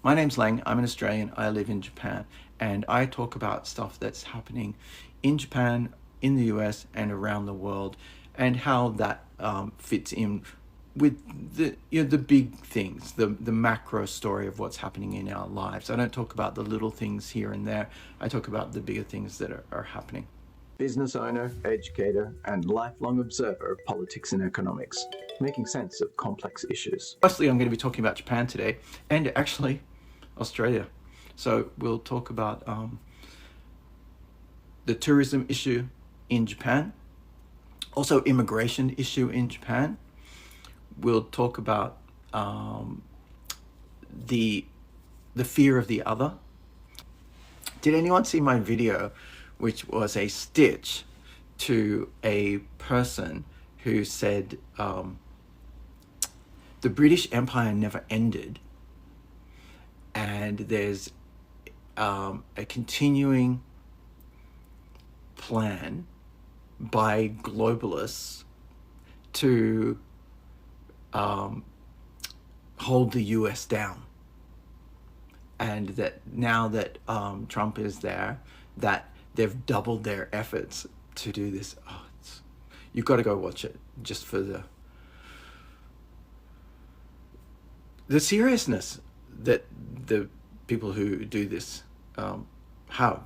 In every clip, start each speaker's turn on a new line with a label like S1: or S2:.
S1: My name's Lang, I'm an Australian, I live in Japan, and I talk about stuff that's happening in Japan, in the US, and around the world, and how that fits in with the big things, the macro story of what's happening in our lives. I don't talk about the little things here and there, I talk about the bigger things that are happening. Business owner, educator, and lifelong observer of politics and economics, making sense of complex issues. Mostly I'm going to be talking about Japan today, and actually Australia. So we'll talk about the tourism issue in Japan, also immigration issue in Japan. We'll talk about the fear of the other. Did anyone see my video, which was a stitch to a person who said the British Empire never ended, and there's a continuing plan by globalists to hold the US down, and that now that Trump is there, that they've doubled their efforts to do this. Oh, you've got to go watch it just for the seriousness that the people who do this have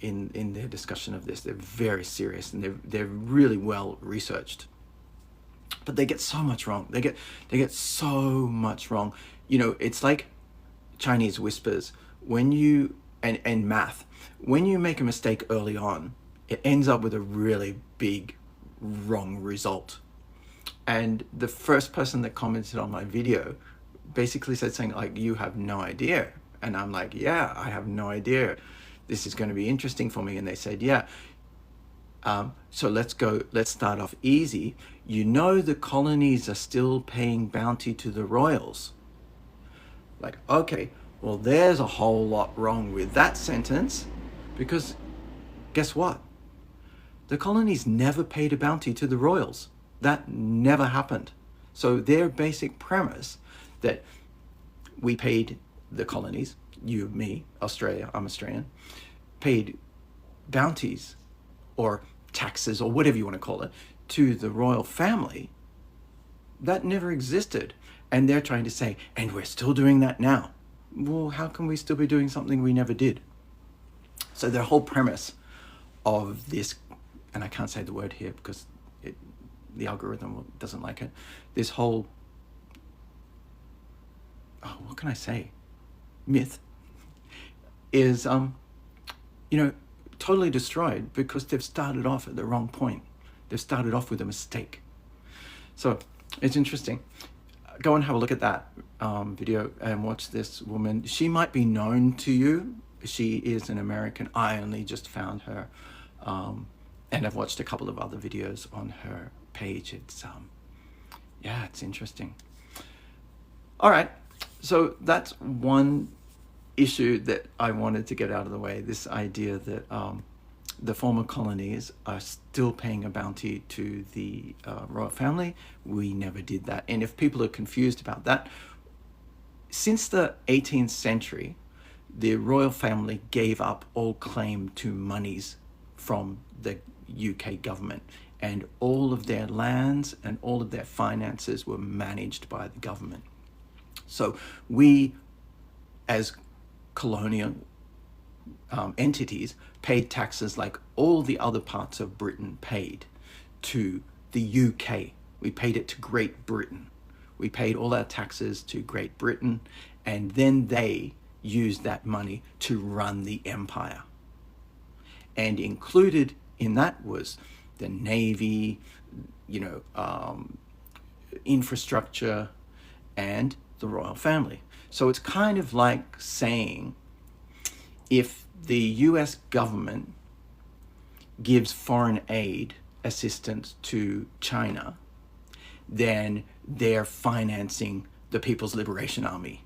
S1: in their discussion of this. They're very serious, and they're really well researched. But they get so much wrong. They get so much wrong. You know, it's like Chinese whispers. When you and math, when you make a mistake early on, it ends up with a really big wrong result. And the first person that commented on my video basically said something like, "You have no idea." And I'm like, "Yeah, I have no idea. This is going to be interesting for me." And they said, "Yeah. So let's start off easy. You know, the colonies are still paying bounty to the royals." Like, okay, well, there's a whole lot wrong with that sentence, because guess what? The colonies never paid a bounty to the royals. That never happened. So their basic premise that we paid the colonies, you, me, Australia, I'm Australian, paid bounties or taxes or whatever you want to call it to the royal family, that never existed. And they're trying to say, and we're still doing that now. Well, how can we still be doing something we never did? So their whole premise of this, and I can't say the word here because the algorithm doesn't like it, this whole, what can I say, myth is, totally destroyed because they've started off at the wrong point. They've started off with a mistake. So it's interesting. Go and have a look at that video and watch this woman. She might be known to you. She is an American. I only just found her. And I've watched a couple of other videos on her page. It's, yeah, it's interesting. All right. So that's one issue that I wanted to get out of the way. This idea that the former colonies are still paying a bounty to the royal family. We never did that. And if people are confused about that, since the 18th century, the royal family gave up all claim to monies from the UK government, and all of their lands and all of their finances were managed by the government. So we, as colonial entities, paid taxes like all the other parts of Britain paid to the UK. We paid it to Great Britain. We paid all our taxes to Great Britain, and then they used that money to run the empire. And included in that was the navy, infrastructure, and the royal family. So it's kind of like saying, if the US government gives foreign aid assistance to China, then they're financing the People's Liberation Army,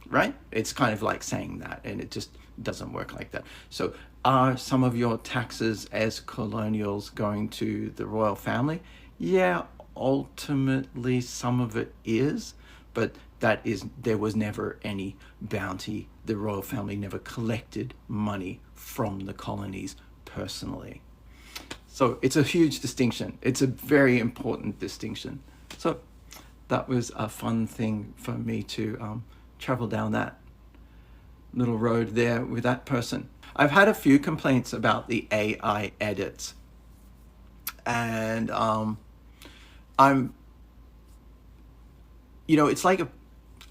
S1: right? It's kind of like saying that, and it just doesn't work like that. So are some of your taxes as colonials going to the royal family? Yeah, ultimately some of it is, but there was never any bounty. The royal family never collected money from the colonies personally. So it's a huge distinction. It's a very important distinction. So that was a fun thing for me to travel down that little road there with that person. I've had a few complaints about the AI edits, and it's like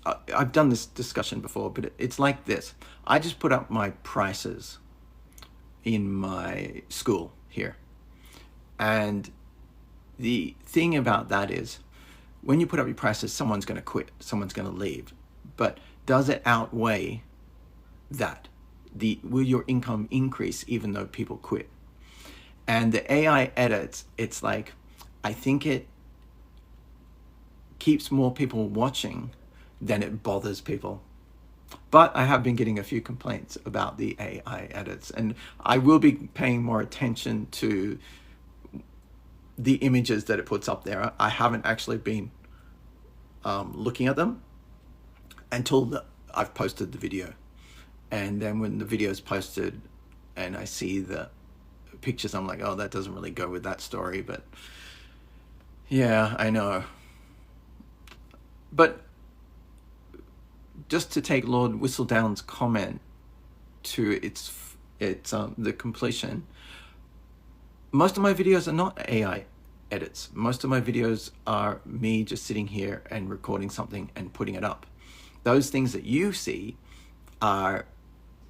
S1: I've done this discussion before, but it's like this. I just put up my prices in my school here. And the thing about that is, when you put up your prices, someone's going to quit, someone's going to leave. But does it outweigh that? Will your income increase even though people quit? And the AI edits, it's like, I think it keeps more people watching than it bothers people. But I have been getting a few complaints about the AI edits, and I will be paying more attention to the images that it puts up there. I haven't actually been looking at them until I've posted the video. And then when the video is posted and I see the pictures, I'm like, oh, that doesn't really go with that story. But yeah, I know. But just to take Lord Whistledown's comment to its the completion, most of my videos are not AI edits. Most of my videos are me just sitting here and recording something and putting it up. Those things that you see are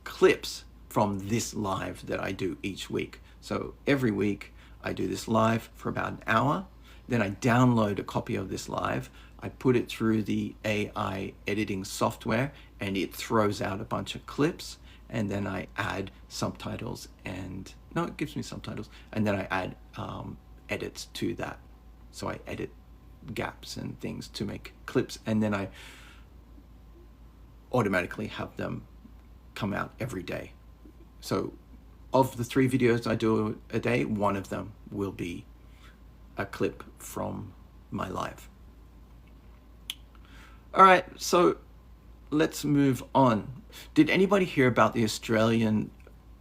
S1: clips from this live that I do each week. So every week I do this live for about an hour. Then I download a copy of this live. I put it through the AI editing software and it throws out a bunch of clips. And then I add subtitles it gives me subtitles. And then I add edits to that. So I edit gaps and things to make clips. And then I automatically have them come out every day. So of the 3 videos I do a day, one of them will be a clip from my live. All right, so let's move on. Did anybody hear about the Australian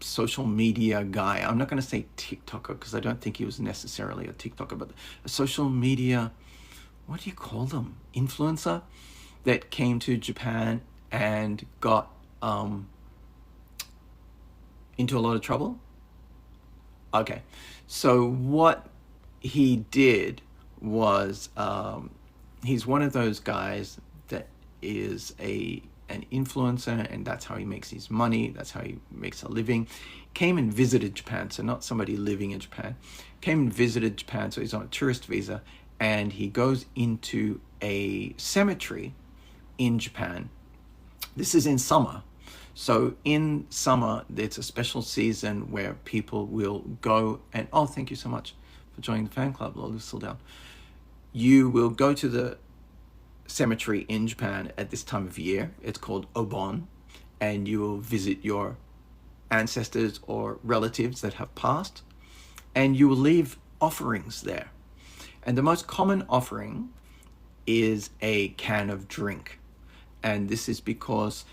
S1: social media guy? I'm not going to say TikToker because I don't think he was necessarily a TikToker, but a social media, what do you call them? Influencer that came to Japan and got into a lot of trouble? Okay, so what he did was he's one of those guys that is an influencer, and that's how he makes his money, that's how he makes a living. Came and visited Japan, so not somebody living in Japan. Came and visited Japan, so he's on a tourist visa, and he goes into a cemetery in Japan. This is in summer. So in summer, it's a special season where people will go and, oh, thank you so much for joining the fan club, Lord Whistledown. You will go to the cemetery in Japan at this time of year. It's called Obon, and you will visit your ancestors or relatives that have passed, and you will leave offerings there. And the most common offering is a can of drink. And this is because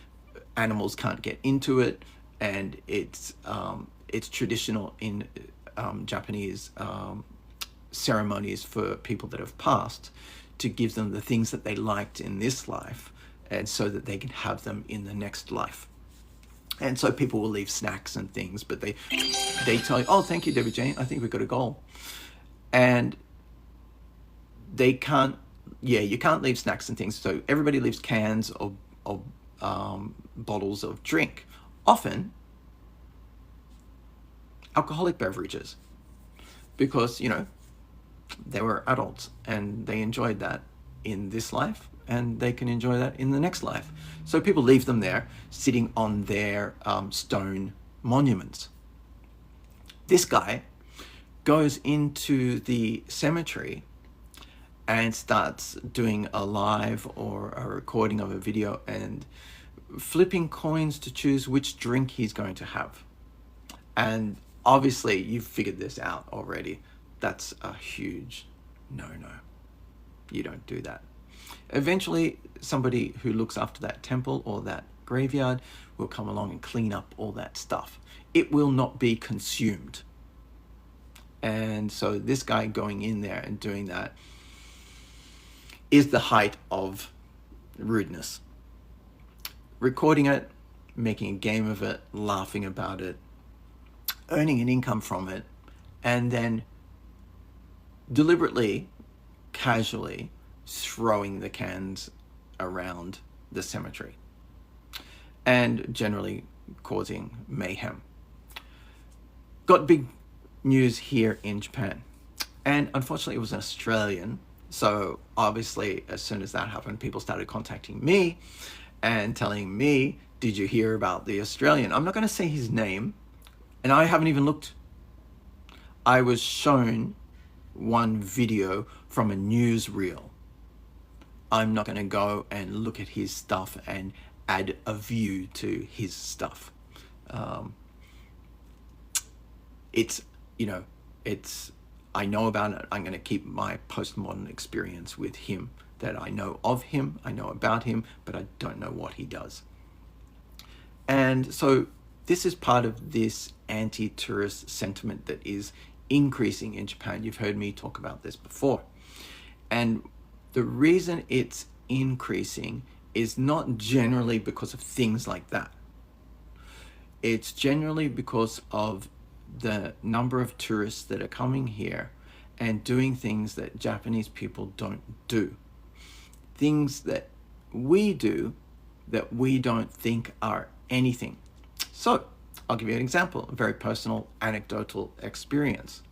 S1: animals can't get into it, and it's traditional in Japanese ceremonies for people that have passed to give them the things that they liked in this life, and so that they can have them in the next life. And so people will leave snacks and things, but they tell you, oh, thank you, Debbie Jane, I think we've got a goal. And they can't, you can't leave snacks and things, so everybody leaves cans or bottles of drink, often alcoholic beverages, because they were adults and they enjoyed that in this life, and they can enjoy that in the next life. So people leave them there sitting on their stone monuments. This guy goes into the cemetery and starts doing a live or a recording of a video and flipping coins to choose which drink he's going to have. And obviously you've figured this out already. That's a huge no-no. You don't do that. Eventually, somebody who looks after that temple or that graveyard will come along and clean up all that stuff. It will not be consumed. And so this guy going in there and doing that is the height of rudeness. Recording it, making a game of it, laughing about it, earning an income from it, and then deliberately, casually throwing the cans around the cemetery and generally causing mayhem. Got big news here in Japan, and unfortunately it was an Australian, so obviously as soon as that happened, people started contacting me and telling me, did you hear about the Australian? I'm not going to say his name, and I haven't even looked. I was shown one video from a newsreel. I'm not going to go and look at his stuff and add a view to his stuff. I know about it. I'm going to keep my postmodern experience with him, that I know of him, I know about him, but I don't know what he does. And so this is part of this anti-tourist sentiment that is increasing in Japan. You've heard me talk about this before. And the reason it's increasing is not generally because of things like that. It's generally because of the number of tourists that are coming here and doing things that Japanese people don't do. Things that we do that we don't think are anything. So I'll give you an example, a very personal anecdotal experience.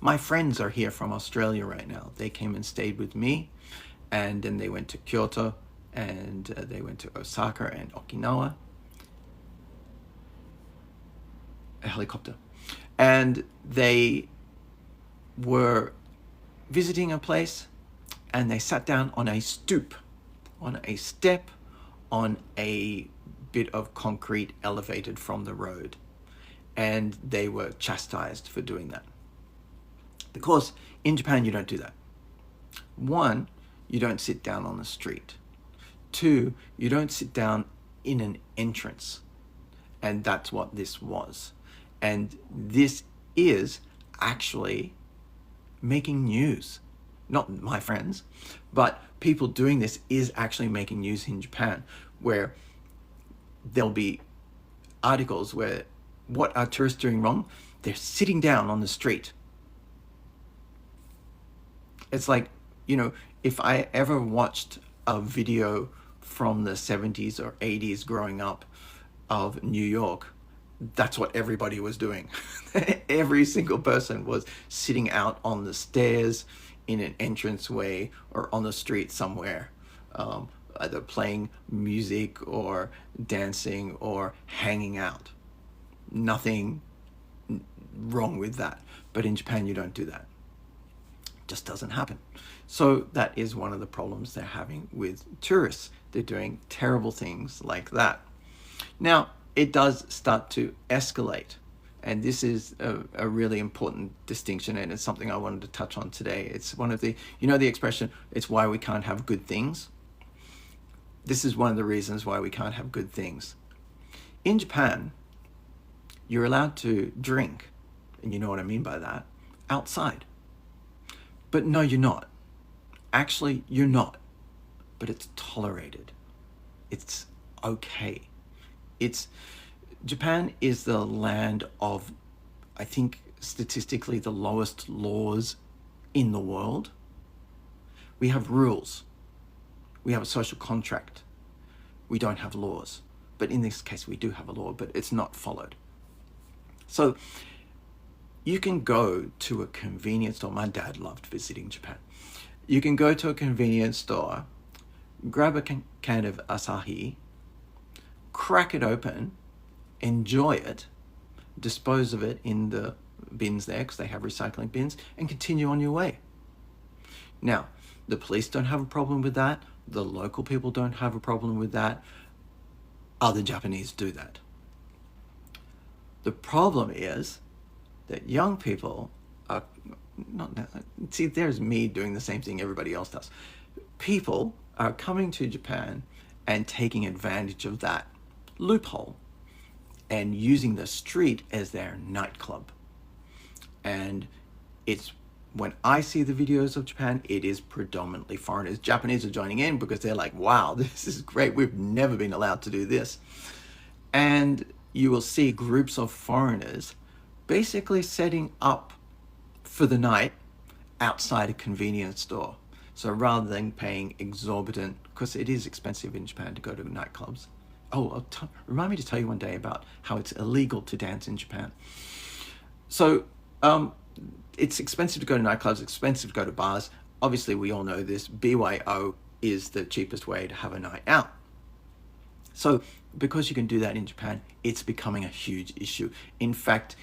S1: My friends are here from Australia right now. They came and stayed with me, and then they went to Kyoto, and they went to Osaka and Okinawa. A helicopter. And they were visiting a place, and they sat down on a stoop, on a step, on a bit of concrete elevated from the road. And they were chastised for doing that. Because in Japan, you don't do that. One, you don't sit down on the street. Two, you don't sit down in an entrance. And that's what this was. And this is actually making news. Not my friends, but people doing this is actually making news in Japan, where there'll be articles where, what are tourists doing wrong? They're sitting down on the street. It's like, if I ever watched a video from the 70s or 80s growing up of New York, that's what everybody was doing. Every single person was sitting out on the stairs, in an entranceway, or on the street somewhere, either playing music or dancing or hanging out. Nothing wrong with that. But in Japan, you don't do that. It just doesn't happen. So that is one of the problems they're having with tourists. They're doing terrible things like that. Now, it does start to escalate. And this is a really important distinction, and it's something I wanted to touch on today. It's one of the, the expression, it's why we can't have good things. This is one of the reasons why we can't have good things. In Japan, you're allowed to drink, and you know what I mean by that, outside. But no, you're not. Actually, you're not. But it's tolerated. It's okay. Japan is the land of, I think, statistically the lowest laws in the world. We have rules. We have a social contract. We don't have laws. But in this case, we do have a law, but it's not followed. So you can go to a convenience store. My dad loved visiting Japan. You can go to a convenience store, grab a can of Asahi, crack it open, enjoy it, dispose of it in the bins there, because they have recycling bins, and continue on your way. Now, the police don't have a problem with that. The local people don't have a problem with that. Other Japanese do that. The problem is that young people are not... See, there's me doing the same thing everybody else does. people are coming to Japan and taking advantage of that loophole and using the street as their nightclub. And it's, when I see the videos of Japan, it is predominantly foreigners. Japanese are joining in because they're like, wow, this is great. We've never been allowed to do this. And you will see groups of foreigners basically setting up for the night outside a convenience store. So rather than paying exorbitant, because it is expensive in Japan to go to nightclubs. Oh, remind me to tell you one day about how it's illegal to dance in Japan. So it's expensive to go to nightclubs, expensive to go to bars. Obviously, we all know this. BYO is the cheapest way to have a night out. So because you can do that in Japan, it's becoming a huge issue. In fact,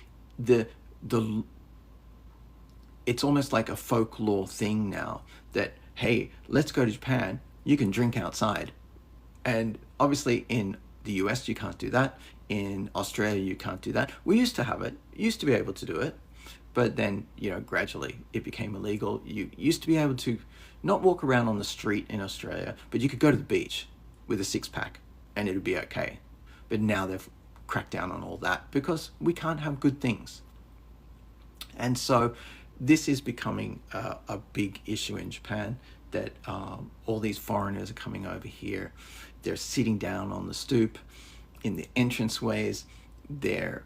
S1: it's almost like a folklore thing now that, hey, let's go to Japan, you can drink outside. And obviously in the US, you can't do that. In Australia, you can't do that. We used to have it, used to be able to do it, but then, gradually it became illegal. You used to be able to not walk around on the street in Australia, but you could go to the beach with a 6-pack and it would be okay. But now they've cracked down on all that because we can't have good things. And so this is becoming a big issue in Japan, that all these foreigners are coming over here. They're sitting down on the stoop in the entranceways. They're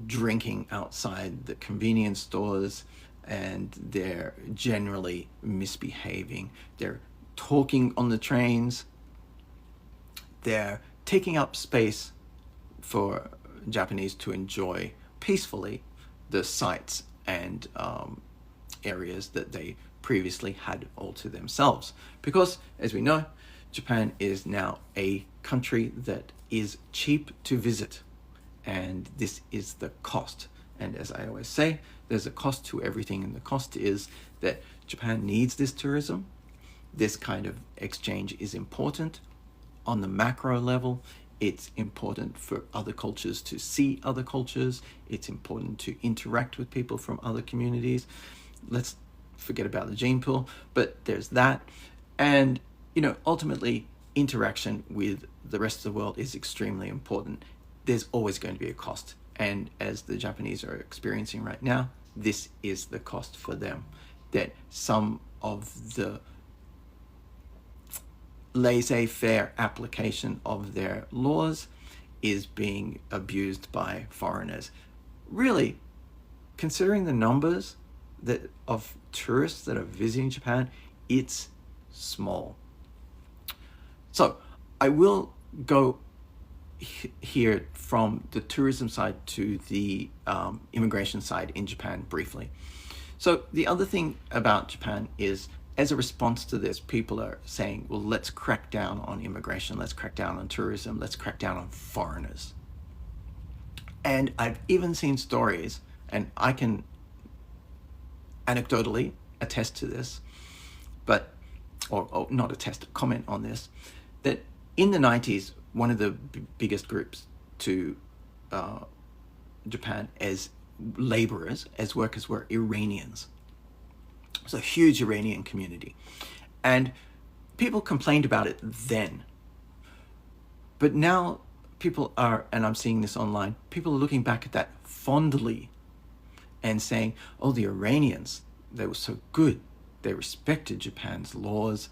S1: drinking outside the convenience stores, and they're generally misbehaving. They're talking on the trains. They're taking up space for Japanese to enjoy peacefully the sights and areas that they previously had all to themselves. Because, as we know, Japan is now a country that is cheap to visit, and this is the cost. And as I always say, there's a cost to everything, and the cost is that Japan needs this tourism. This kind of exchange is important. On the macro level, it's important for other cultures to see other cultures. It's important to interact with people from other communities. Let's forget about the gene pool, but there's that. And, ultimately, interaction with the rest of the world is extremely important. There's always going to be a cost. And as the Japanese are experiencing right now, this is the cost for them. That some of the laissez-faire application of their laws is being abused by foreigners. Really, considering the numbers of tourists that are visiting Japan, it's small. So I will go here from the tourism side to the immigration side in Japan briefly. So the other thing about Japan is, as a response to this, people are saying, well, let's crack down on immigration, let's crack down on tourism, let's crack down on foreigners. And I've even seen stories, and I can anecdotally attest to this, or not attest, comment on this, that in the 90s, one of the biggest groups to Japan as laborers, as workers, were Iranians. It was a huge Iranian community. And people complained about it then. But now people are, and I'm seeing this online, people are looking back at that fondly and saying, oh, the Iranians, they were so good. They respected Japan's laws,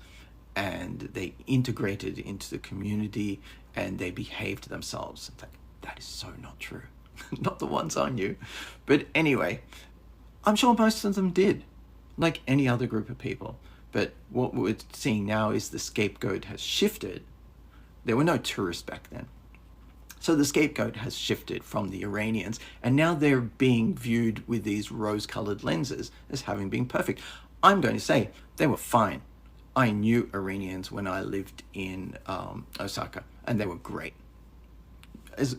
S1: and they integrated into the community, and they behaved themselves. It's like, that is so not true. Not the ones I knew. But anyway, I'm sure most of them did, like any other group of people. But what we're seeing now is the scapegoat has shifted. There were no tourists back then. So the scapegoat has shifted from the Iranians, and now they're being viewed with these rose-colored lenses as having been perfect. I'm going to say they were fine. I knew Iranians when I lived in Osaka, and they were great. As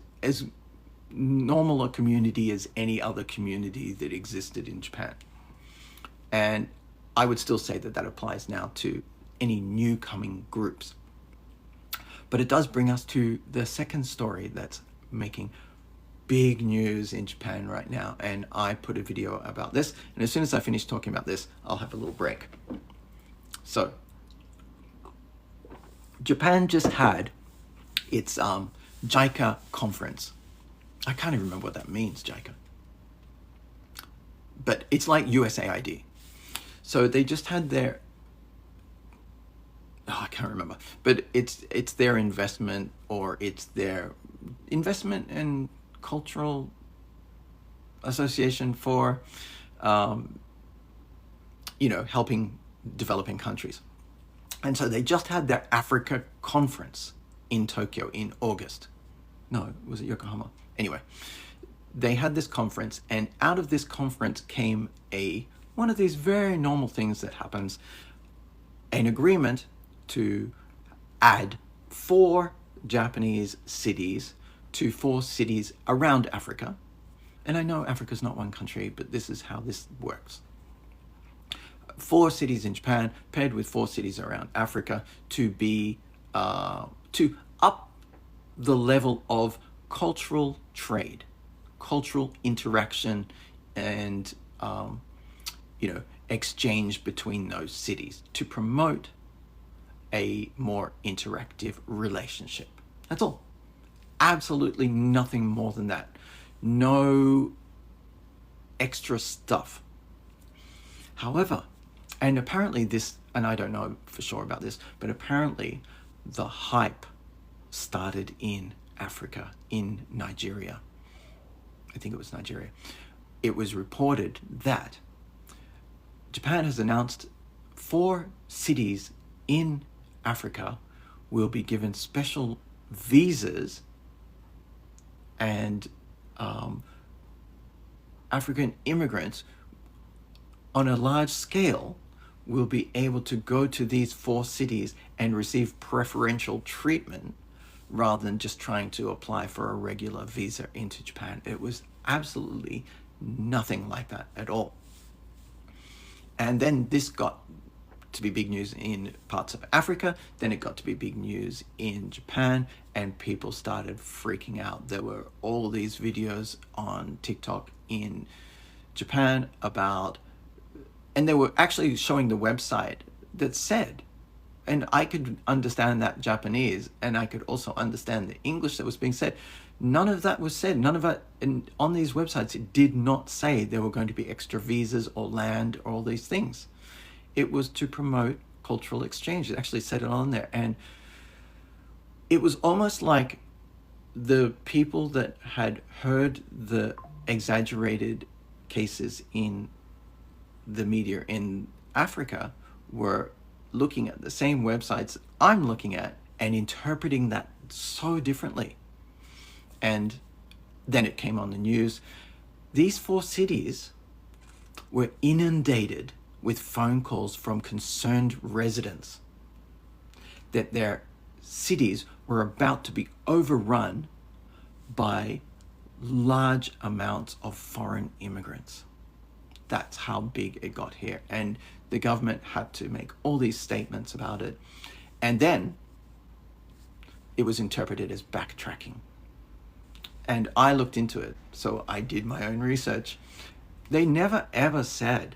S1: normal a community as any other community that existed in Japan. And I would still say that applies now to any new coming groups. But it does bring us to the second story that's making big news in Japan right now. And I put a video about this. And as soon as I finish talking about this, I'll have a little break. So Japan just had its JICA conference. I can't even remember what that means, JICA. But it's like USAID. So they just had their, I can't remember, but it's their investment, or it's their investment and cultural association for, helping developing countries. And so they just had their Africa conference in Tokyo in August. No, was it Yokohama? Anyway, they had this conference, and out of this conference came one of these very normal things that happens, an agreement to add 4 Japanese cities to 4 cities around Africa. And I know Africa's not one country, but this is how this works. 4 cities in Japan paired with 4 cities around Africa to be to up the level of cultural trade, cultural interaction, and exchange between those cities, to promote a more interactive relationship. That's all. Absolutely nothing more than that. No extra stuff. However, and apparently this, and I don't know for sure about this, but apparently the hype started in Africa, in Nigeria. I think it was Nigeria. It was reported that Japan has announced 4 cities in Africa will be given special visas, and African immigrants on a large scale will be able to go to these 4 cities and receive preferential treatment rather than just trying to apply for a regular visa into Japan. It was absolutely nothing like that at all. And then this got to be big news in parts of Africa, then it got to be big news in Japan, and people started freaking out. There were all these videos on TikTok in Japan about, and they were actually showing the website that said, and I could understand that Japanese, and I could also understand the English that was being said. None of that was said. None of it, and on these websites, it did not say there were going to be extra visas or land or all these things. It was to promote cultural exchange. It actually said it on there. And it was almost like the people that had heard the exaggerated cases in the media in Africa were looking at the same websites I'm looking at and interpreting that so differently. And then it came on the news. These 4 cities were inundated with phone calls from concerned residents that their cities were about to be overrun by large amounts of foreign immigrants. That's how big it got here. And the government had to make all these statements about it. And then it was interpreted as backtracking. And I looked into it, so I did my own research. They never ever said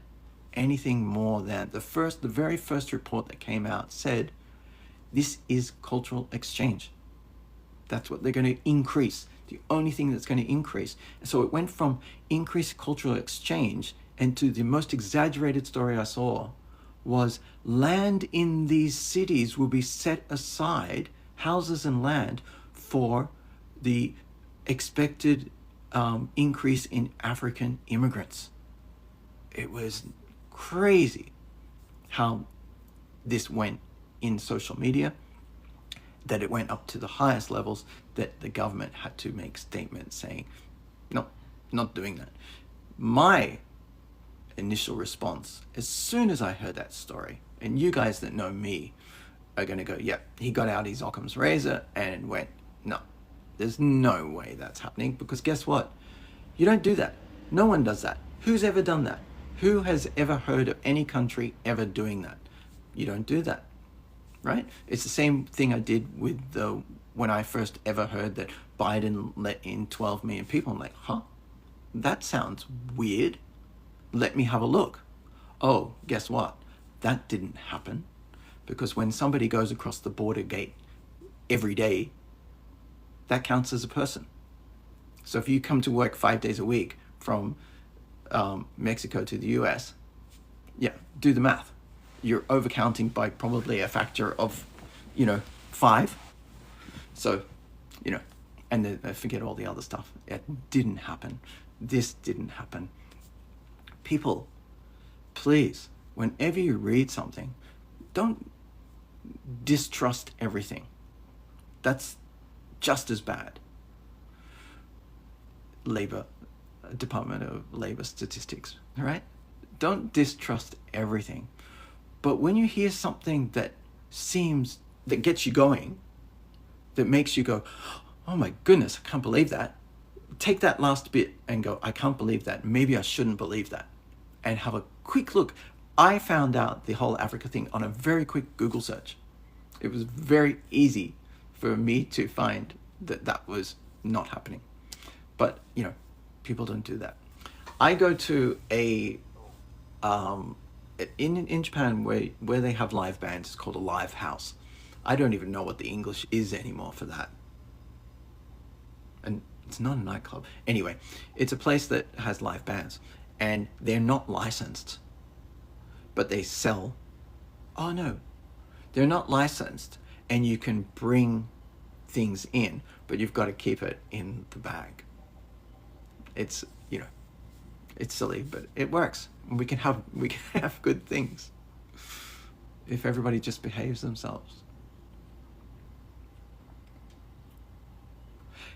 S1: anything more than the very first report that came out said, this is cultural exchange. That's what they're going to increase. The only thing that's going to increase. And so it went from increased cultural exchange, and to the most exaggerated story I saw was land in these cities will be set aside, houses and land, for the expected increase in African immigrants. It was crazy how this went in social media, that it went up to the highest levels, that the government had to make statements saying, no, not doing that. My initial response, as soon as I heard that story, and you guys that know me are going to go, yeah, he got out his Occam's razor and went, no, there's no way that's happening, because guess what? You don't do that. No one does that. Who's ever done that? Who has ever heard of any country ever doing that? You don't do that, right? It's the same thing I did with when I first ever heard that Biden let in 12 million people. I'm like, huh? That sounds weird. Let me have a look. Oh, guess what? That didn't happen. because when somebody goes across the border gate every day, that counts as a person. So if you come to work 5 days a week from Mexico to the US, yeah, do the math. You're overcounting by probably a factor of, 5. So, and then forget all the other stuff. It didn't happen. This didn't happen. People, please, whenever you read something, don't distrust everything. That's just as bad. Department of Labor statistics, all right? Don't distrust everything. But when you hear something that gets you going, that makes you go, oh my goodness, I can't believe that. Take that last bit and go, I can't believe that. Maybe I shouldn't believe that. And have a quick look. I found out the whole Africa thing on a very quick Google search. It was very easy for me to find that was not happening. But, people don't do that. I go to in Japan where they have live bands. It's called a live house. I don't even know what the English is anymore for that. And it's not a nightclub. Anyway, it's a place that has live bands, and they're not licensed, but they sell. Oh no, they're not licensed, and you can bring things in, but you've got to keep it in the bag. It's, it's silly, but it works. We can have good things if everybody just behaves themselves.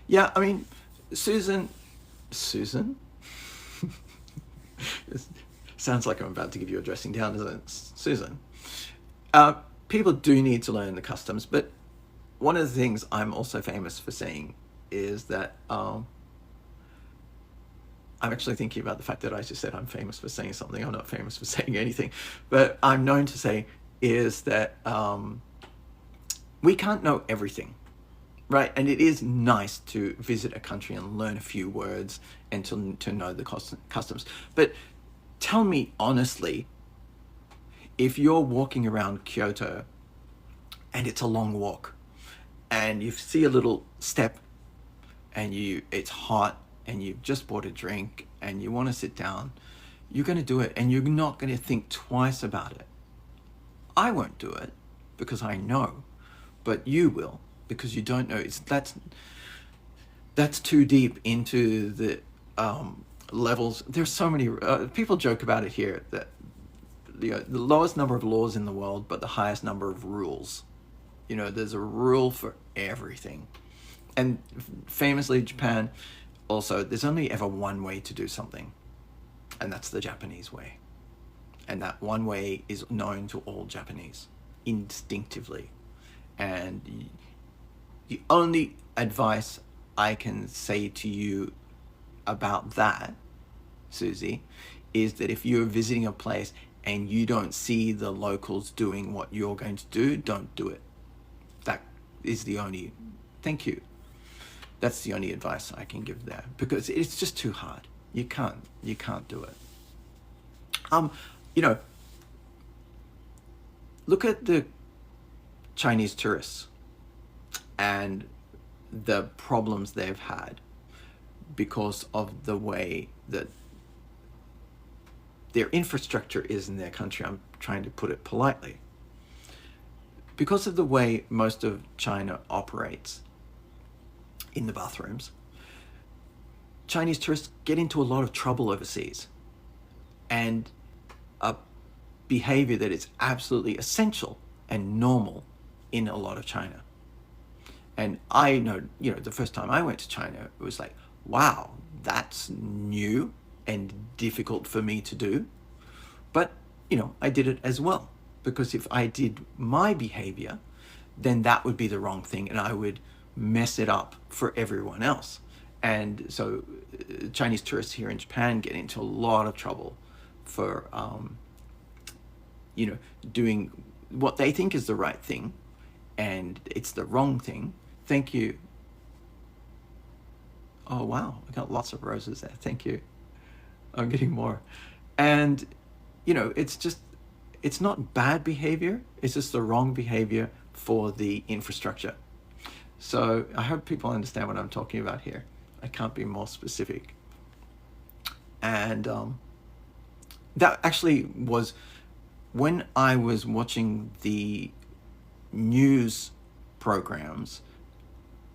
S1: Yeah, I mean, Susan, it sounds like I'm about to give you a dressing down, doesn't it? Susan, people do need to learn the customs, but one of the things I'm also famous for saying is that I'm actually thinking about the fact that I just said I'm famous for saying something. I'm not famous for saying anything, but I'm known to say is that we can't know everything, right? And it is nice to visit a country and learn a few words and to know the customs. But tell me honestly, if you're walking around Kyoto and it's a long walk and you see a little step and it's hot and you've just bought a drink and you want to sit down, you're going to do it and you're not going to think twice about it. I won't do it because I know, but you will because you don't know. That's too deep into the levels. There's so many people joke about it here that the lowest number of laws in the world, but the highest number of rules. There's a rule for everything. And famously, Japan, also, there's only ever one way to do something, and that's the Japanese way. And that one way is known to all Japanese instinctively. And the only advice I can say to you about that, Susie, is that if you're visiting a place and you don't see the locals doing what you're going to do, don't do it. That is the only, thank you. That's the only advice I can give there, because it's just too hard. You can't do it. Look at the Chinese tourists and the problems they've had because of the way that their infrastructure is in their country. I'm trying to put it politely. Because of the way most of China operates in the bathrooms, Chinese tourists get into a lot of trouble overseas, and a behavior that is absolutely essential and normal in a lot of China. And I know, the first time I went to China, it was like, wow, that's new and difficult for me to do. But, I did it as well, because if I did my behavior, then that would be the wrong thing and I would mess it up for everyone else. And so Chinese tourists here in Japan get into a lot of trouble for, doing what they think is the right thing, and it's the wrong thing. Thank you. Oh, wow. I got lots of roses there. Thank you. I'm getting more. And, it's just, it's not bad behavior, it's just the wrong behavior for the infrastructure. So I hope people understand what I'm talking about here. I can't be more specific. And that actually was when I was watching the news programs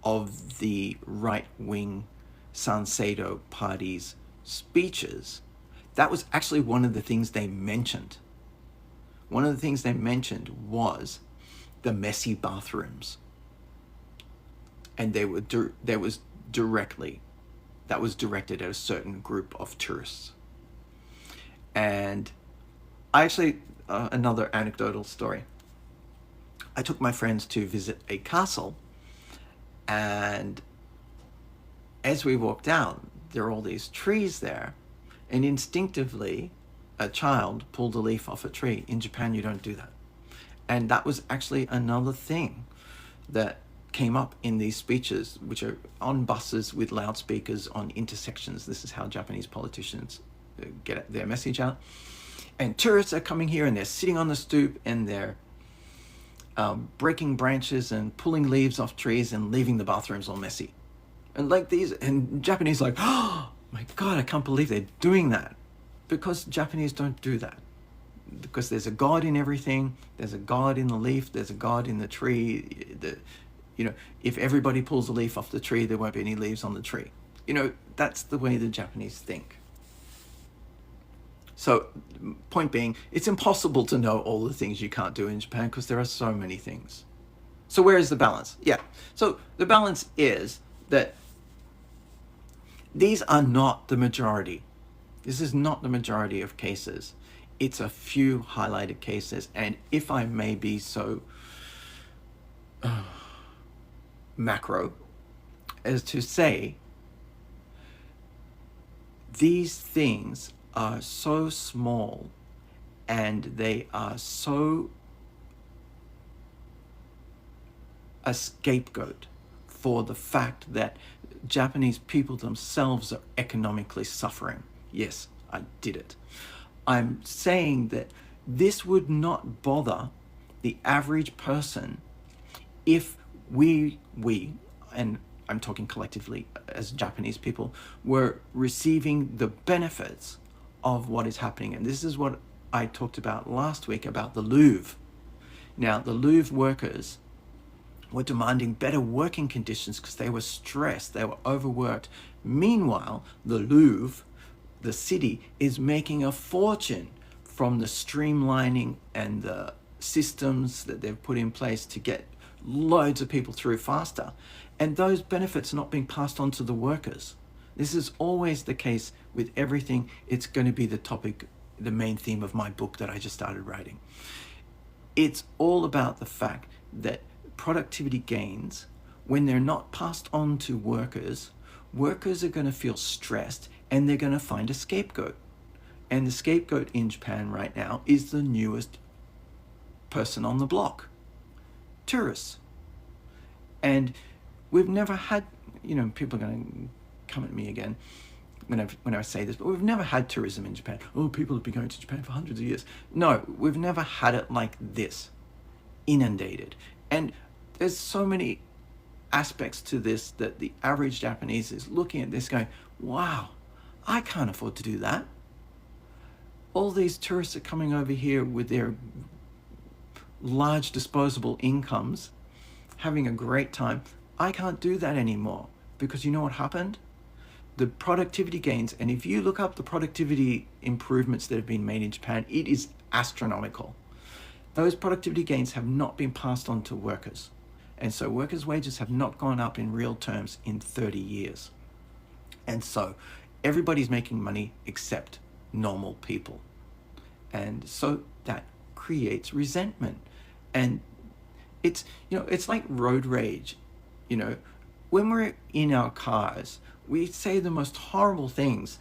S1: of the right-wing Salcedo party's speeches. That was actually one of the things they mentioned. One of the things they mentioned was the messy bathrooms. And that was directed at a certain group of tourists. And I actually, another anecdotal story. I took my friends to visit a castle, and as we walked out, there are all these trees there, and instinctively a child pulled a leaf off a tree. In Japan, you don't do that. And that was actually another thing that came up in these speeches, which are on buses with loudspeakers on intersections. This is how Japanese politicians get their message out. And tourists are coming here and they're sitting on the stoop and they're breaking branches and pulling leaves off trees and leaving the bathrooms all messy. And like these, and Japanese like, oh my God, I can't believe they're doing that. Because Japanese don't do that. Because there's a God in everything. There's a God in the leaf. There's a God in the tree. If everybody pulls a leaf off the tree, there won't be any leaves on the tree. That's the way the Japanese think. So, point being, it's impossible to know all the things you can't do in Japan because there are so many things. So where is the balance? Yeah. So the balance is that these are not the majority. This is not the majority of cases. It's a few highlighted cases. And if I may be so macro as to say, these things are so small and they are so a scapegoat for the fact that Japanese people themselves are economically suffering. Yes, I did it. I'm saying that this would not bother the average person if we, and I'm talking collectively as Japanese people, were receiving the benefits of what is happening. And this is what I talked about last week about the Louvre. Now, the Louvre workers were demanding better working conditions because they were stressed, they were overworked. Meanwhile, the Louvre, the city, is making a fortune from the streamlining and the systems that they've put in place to get loads of people through faster. And those benefits are not being passed on to the workers. This is always the case with everything. It's going to be the topic, the main theme of my book that I just started writing. It's all about the fact that productivity gains, when they're not passed on to workers, workers are going to feel stressed and they're going to find a scapegoat. And the scapegoat in Japan right now is the newest person on the block, tourists. And we've never had, people are going to come at me again when I say this, but we've never had tourism in Japan. Oh, people have been going to Japan for hundreds of years. No, we've never had it like this, inundated. And there's so many aspects to this that the average Japanese is looking at this going, wow, I can't afford to do that. All these tourists are coming over here with their large disposable incomes, having a great time. I can't do that anymore because you know what happened? The productivity gains, and if you look up the productivity improvements that have been made in Japan, it is astronomical. Those productivity gains have not been passed on to workers. And so workers' wages have not gone up in real terms in 30 years. And so everybody's making money except normal people. And so that creates resentment. And it's like road rage. When we're in our cars, we say the most horrible things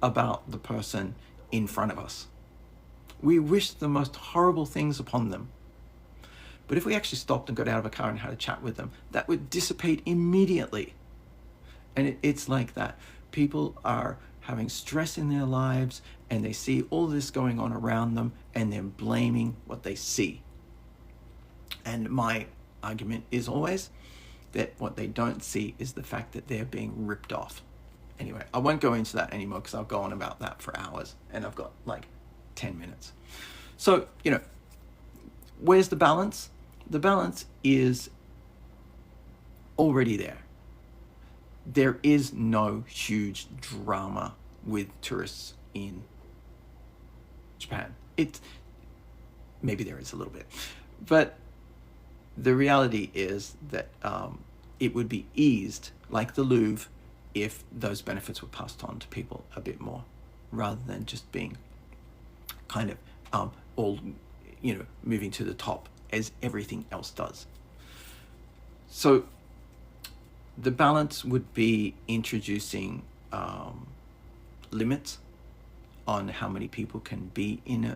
S1: about the person in front of us. We wish the most horrible things upon them. But if we actually stopped and got out of a car and had a chat with them, that would dissipate immediately. And it's like that. People are having stress in their lives, and they see all this going on around them, and they're blaming what they see. And my argument is always that what they don't see is the fact that they're being ripped off. Anyway, I won't go into that anymore because I'll go on about that for hours, and I've got like 10 minutes. So, where's the balance? The balance is already there. There is no huge drama with tourists in Japan. Maybe there is a little bit, but the reality is that it would be eased, like the Louvre, if those benefits were passed on to people a bit more, rather than just being kind of all, moving to the top as everything else does. So the balance would be introducing limits on how many people can be in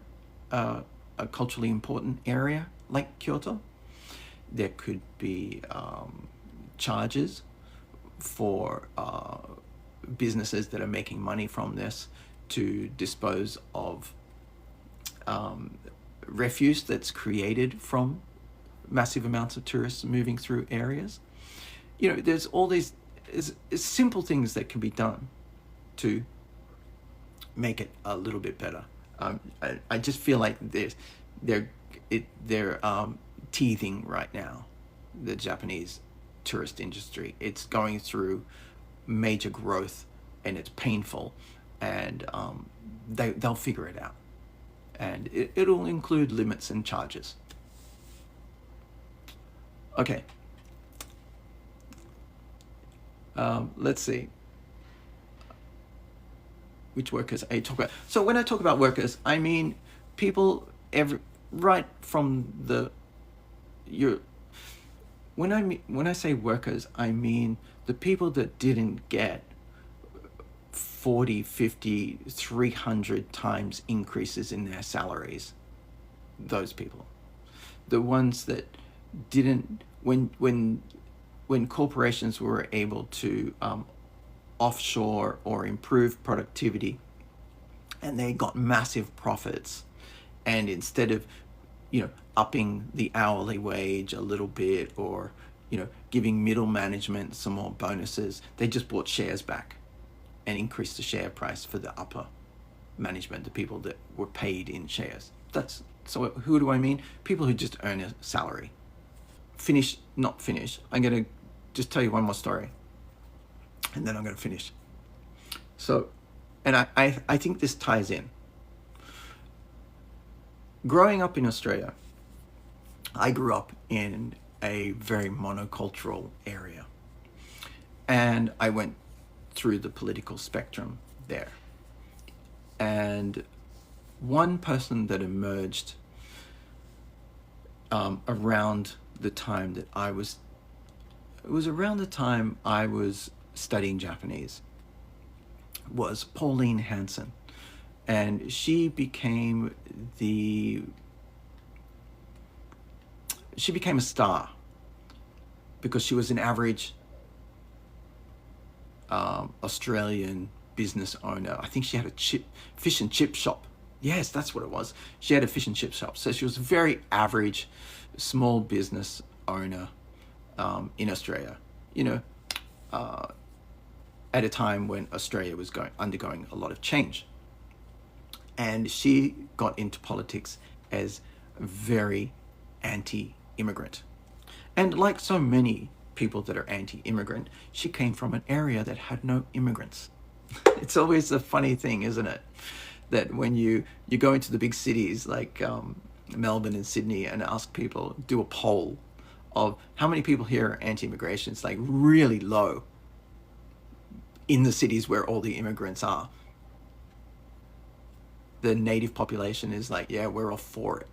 S1: a culturally important area like Kyoto. There could be charges for businesses that are making money from this to dispose of refuse that's created from massive amounts of tourists moving through areas. There's all these simple things that can be done to make it a little bit better. I just feel like they're teething right now, the Japanese tourist industry. It's going through major growth, and it's painful, and they'll figure it out, and it'll include limits and charges. Okay. Let's see. Which workers I talk about? So when I talk about workers, I mean people right from when I say workers, I mean the people that didn't get 40, 50, 300 times increases in their salaries. Those people. The ones that didn't, when corporations were able to offshore or improve productivity, and they got massive profits, and instead of upping the hourly wage a little bit, or giving middle management some more bonuses, they just bought shares back and increased the share price for the upper management, the people that were paid in shares. So who do I mean? People who just earn a salary. Not finish. I'm going to just tell you one more story, and then I'm going to finish. So, and I think this ties in. Growing up in Australia, I grew up in a very monocultural area, and I went through the political spectrum there. And one person that emerged around the time that it was around the time I was studying Japanese, was Pauline Hanson. And she became a star because she was an average Australian business owner. I think she had a fish and chip shop. Yes, that's what it was. She had a fish and chip shop. So she was a very average small business owner in Australia, at a time when Australia was undergoing a lot of change. And she got into politics as very anti-immigrant. And like so many people that are anti-immigrant, she came from an area that had no immigrants. It's always a funny thing, isn't it? That when you go into the big cities like Melbourne and Sydney and ask people, do a poll of how many people here are anti-immigration, it's like really low in the cities where all the immigrants are. The native population is like, yeah, we're all for it.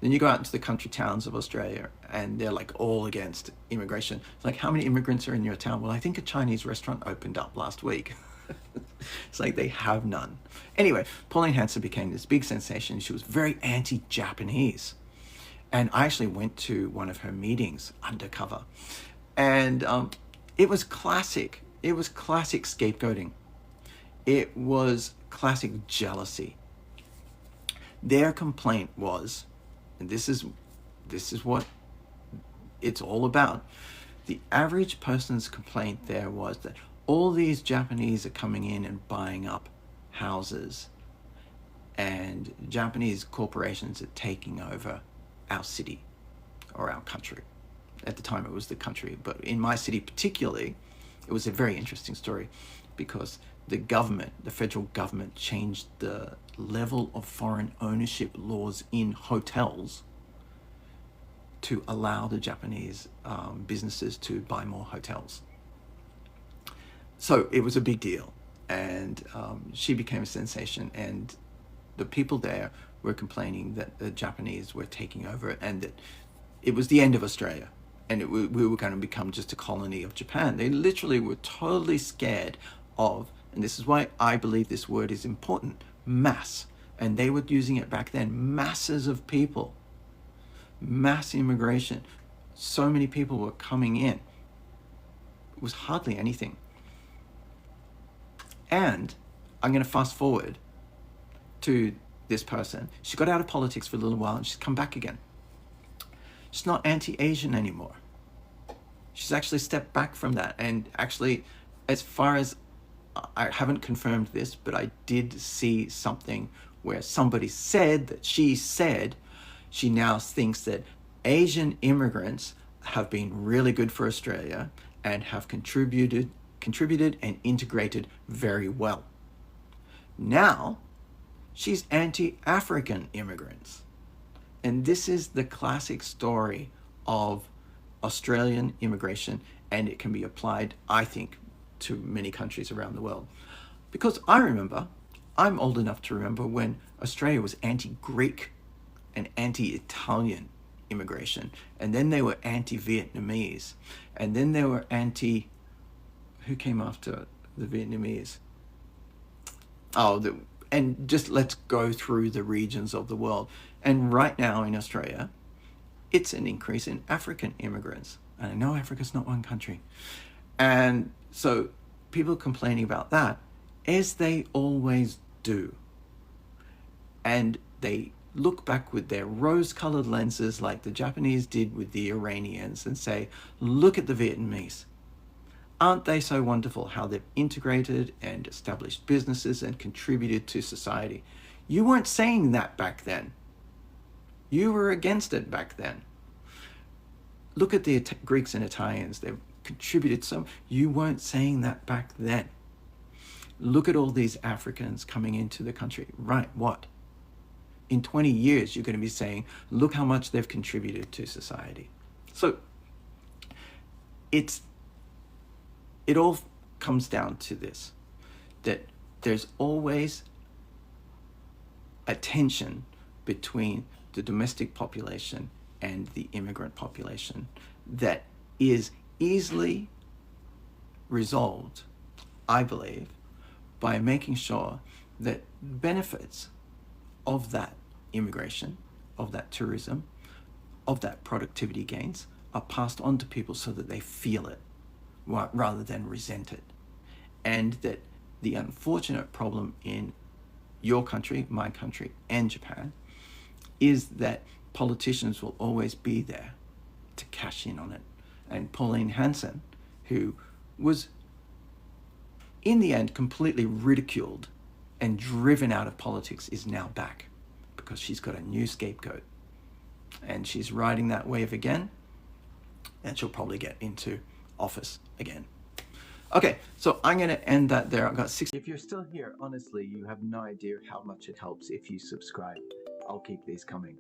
S1: Then you go out into the country towns of Australia and they're like all against immigration. It's like, how many immigrants are in your town? Well, I think a Chinese restaurant opened up last week. It's like they have none. Anyway, Pauline Hanson became this big sensation. She was very anti-Japanese. And I actually went to one of her meetings undercover. And it was classic. It was classic scapegoating. It was classic jealousy. Their complaint was, and this is what it's all about. The average person's complaint there was that all these Japanese are coming in and buying up houses, and Japanese corporations are taking over our city or our country. At the time it was the country, but in my city particularly, it was a very interesting story because the federal government changed the level of foreign ownership laws in hotels to allow the Japanese businesses to buy more hotels. So it was a big deal, and she became a sensation, and the people there were complaining that the Japanese were taking over and that it was the end of Australia, and we were going to become just a colony of Japan. They literally were totally scared of, and this is why I believe this word is important, mass. And they were using it back then, masses of people, mass immigration. So many people were coming in. It was hardly anything. And I'm going to fast forward to this person. She got out of politics for a little while and she's come back again. She's not anti-Asian anymore. She's actually stepped back from that. And actually, as far as I haven't confirmed this, but I did see something where somebody said that she said she now thinks that Asian immigrants have been really good for Australia and have contributed and integrated very well. Now, she's anti-African immigrants. And this is the classic story of Australian immigration, and it can be applied, I think, to many countries around the world. Because I'm old enough to remember when Australia was anti-Greek and anti-Italian immigration, and then they were anti-Vietnamese, and then they were who came after the Vietnamese? And just let's go through the regions of the world. And right now in Australia, it's an increase in African immigrants. And I know Africa's not one country. And so people complaining about that, as they always do. And they look back with their rose-colored lenses like the Japanese did with the Iranians and say, look at the Vietnamese. Aren't they so wonderful how they've integrated and established businesses and contributed to society? You weren't saying that back then. You were against it back then. Look at the Greeks and Italians. They've contributed so. You weren't saying that back then. Look at all these Africans coming into the country. Right, what? In 20 years, you're going to be saying, look how much they've contributed to society. So it all comes down to this, that there's always a tension between the domestic population and the immigrant population that is easily resolved, I believe, by making sure that benefits of that immigration, of that tourism, of that productivity gains are passed on to people so that they feel it rather than resent it. And that the unfortunate problem in your country, my country, and Japan is that politicians will always be there to cash in on it. And Pauline Hanson, who was in the end completely ridiculed and driven out of politics, is now back because she's got a new scapegoat. And she's riding that wave again, and she'll probably get into office again. Okay, so I'm going to end that there. I've got 6. If you're still here, honestly, you have no idea how much it helps if you subscribe. I'll keep these coming.